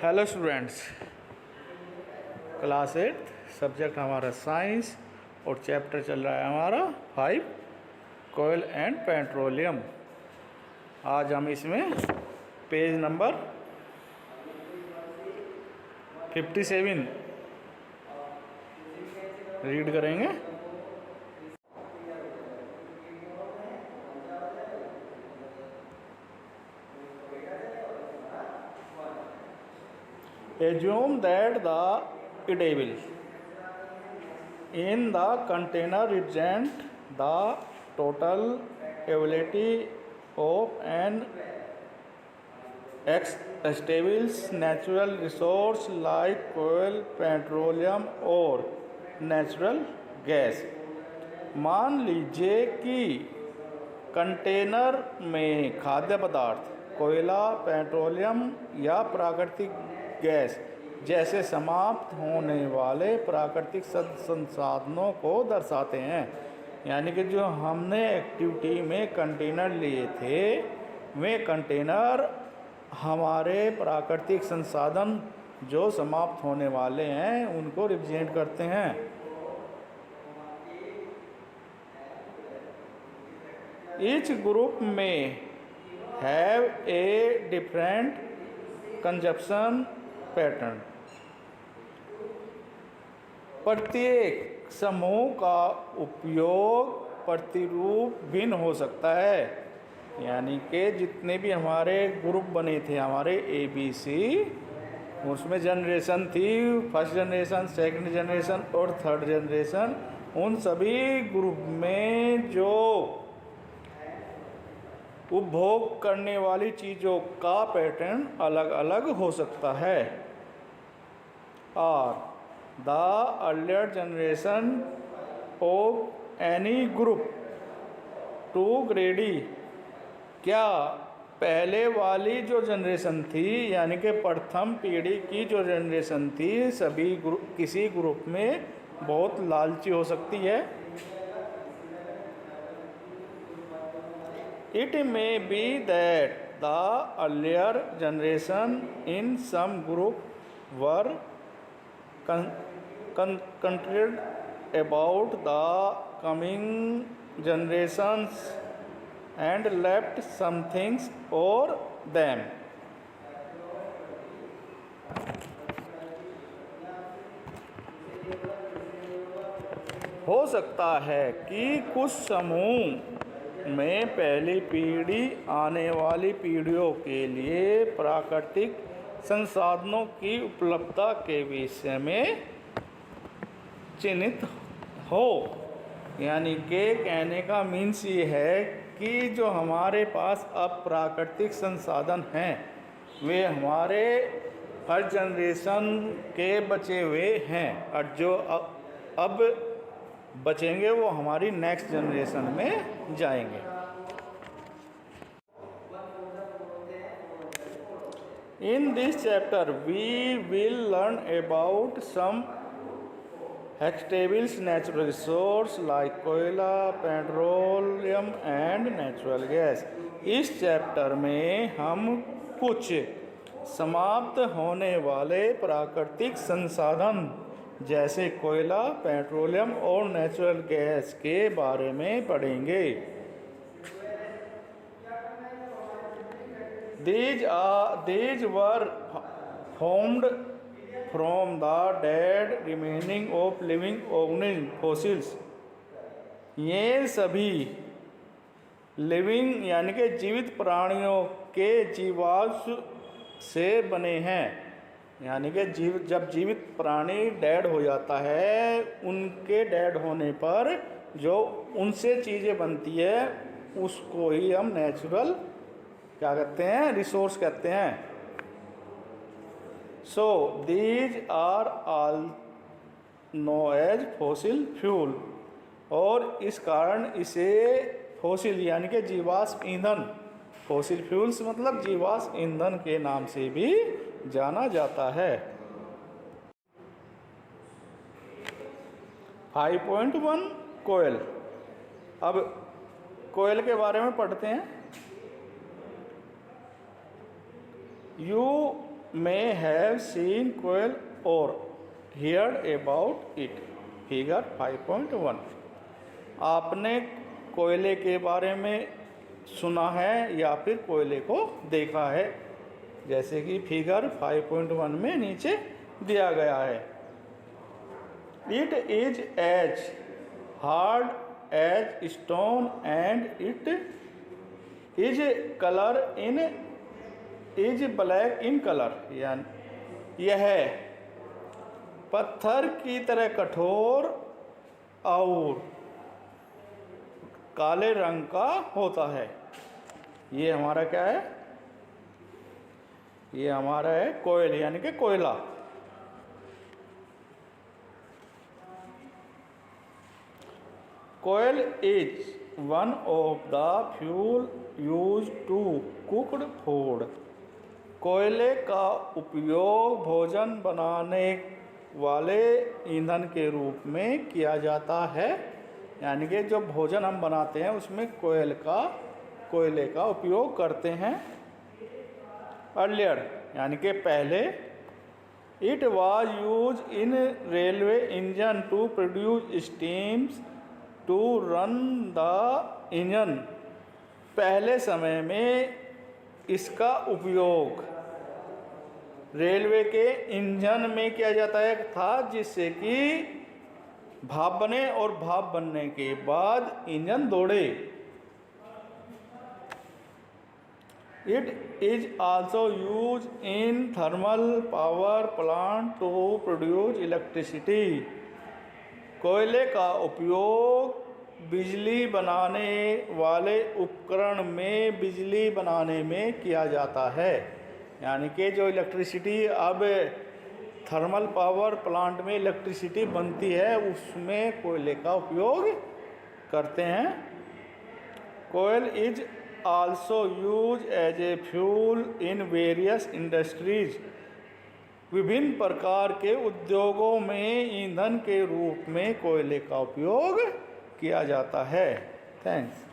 Hello students, class 8 subject हमारा science और chapter चल रहा है हमारा 5 कोयल एंड पेट्रोलियम। आज हम इसमें पेज नंबर 57 रीड करेंगे। Assume that the edible in the container represent the total availability of an established natural resource like coal, petroleum और natural gas। मान लीजिए कि कंटेनर में खाद्य पदार्थ कोयला, पेट्रोलियम या प्राकृतिक गैस जैसे समाप्त होने वाले प्राकृतिक संसाधनों को दर्शाते हैं। यानी कि जो हमने एक्टिविटी में कंटेनर लिए थे वे कंटेनर हमारे प्राकृतिक संसाधन जो समाप्त होने वाले हैं उनको रिप्रेजेंट करते हैं। ईच ग्रुप में have a different consumption pattern. प्रत्येक समूह का उपयोग प्रतिरूप भिन्न हो सकता है। यानी कि जितने भी हमारे ग्रुप बने थे हमारे ABC, उसमें जनरेशन थी, फर्स्ट जनरेशन, सेकंड जनरेशन और थर्ड जनरेशन। उन सभी ग्रुप में जो उपभोग करने वाली चीज़ों का पैटर्न अलग अलग हो सकता है। और the earlier generation of any group to greedy, क्या पहले वाली जो जनरेशन थी यानी कि प्रथम पीढ़ी की जो जनरेशन थी सभी ग्रुप किसी ग्रुप में बहुत लालची हो सकती है। It may be that the earlier generation in some group were concerned about the coming generations and left some things for them। हो सकता है कि कुछ समूह में पहली पीढ़ी आने वाली पीढ़ियों के लिए प्राकृतिक संसाधनों की उपलब्धता के विषय में चिन्हित हो। यानी कि कहने का मीन्स ये है कि जो हमारे पास अब प्राकृतिक संसाधन हैं वे हमारे फर्स्ट जनरेशन के बचे हुए हैं और जो अब बचेंगे वो हमारी नेक्स्ट जनरेशन में जाएंगे। In this chapter we will learn about some established natural resource like koyla, petroleum and natural gas. इस चैप्टर में हम कुछ समाप्त होने वाले प्राकृतिक संसाधन जैसे कोयला, पेट्रोलियम और नेचुरल गैस के बारे में पढ़ेंगे। These were formed from the dead remaining of living organisms fossils। ये सभी लिविंग यानी कि जीवित प्राणियों के जीवाश्म से बने हैं। यानी कि जब जीवित प्राणी डेड हो जाता है उनके डेड होने पर जो उनसे चीज़ें बनती है उसको ही हम नेचुरल क्या कहते हैं, रिसोर्स कहते हैं। So these are all known as fossil fuel. और इस कारण इसे फॉसिल यानी कि जीवाश्म ईंधन, फॉसिल फ्यूल्स मतलब जीवाश्म ईंधन के नाम से भी जाना जाता है। 5.1 कोयल। अब कोयल के बारे में पढ़ते हैं। You may have seen coal or heard about it. Figure 5.1। आपने कोयले के बारे में सुना है या फिर कोयले को देखा है, जैसे कि फिगर 5.1 में नीचे दिया गया है। It is as hard as stone and it is colour in is black in colour, यानी यह पत्थर की तरह कठोर और काले रंग का होता है। ये हमारा क्या है? ये हमारा है कोयल, यानी कि कोयला। Coal is one of the fuel use to cooked food. कोयले का उपयोग भोजन बनाने वाले ईंधन के रूप में किया जाता है, यानी कि जो भोजन हम बनाते हैं उसमें कोयले का उपयोग करते हैं। अर्लियर यानी कि पहले, it was use in railway engine to produce steams to run the engine. पहले समय में इसका उपयोग रेलवे के इंजन में किया जाता है था, जिससे कि भाप बने और भाप बनने के बाद इंजन दौड़े। It is also use in thermal power plant to produce electricity. कोयले का उपयोग बिजली बनाने वाले उपकरण में बिजली बनाने में किया जाता है, यानी कि जो इलेक्ट्रिसिटी अब थर्मल पावर प्लांट में इलेक्ट्रिसिटी बनती है उसमें कोयले का उपयोग करते हैं। Coal is also use as a fuel in various industries. विभिन्न प्रकार के उद्योगों में ईंधन के रूप में कोयले का उपयोग किया जाता है। थैंक्स।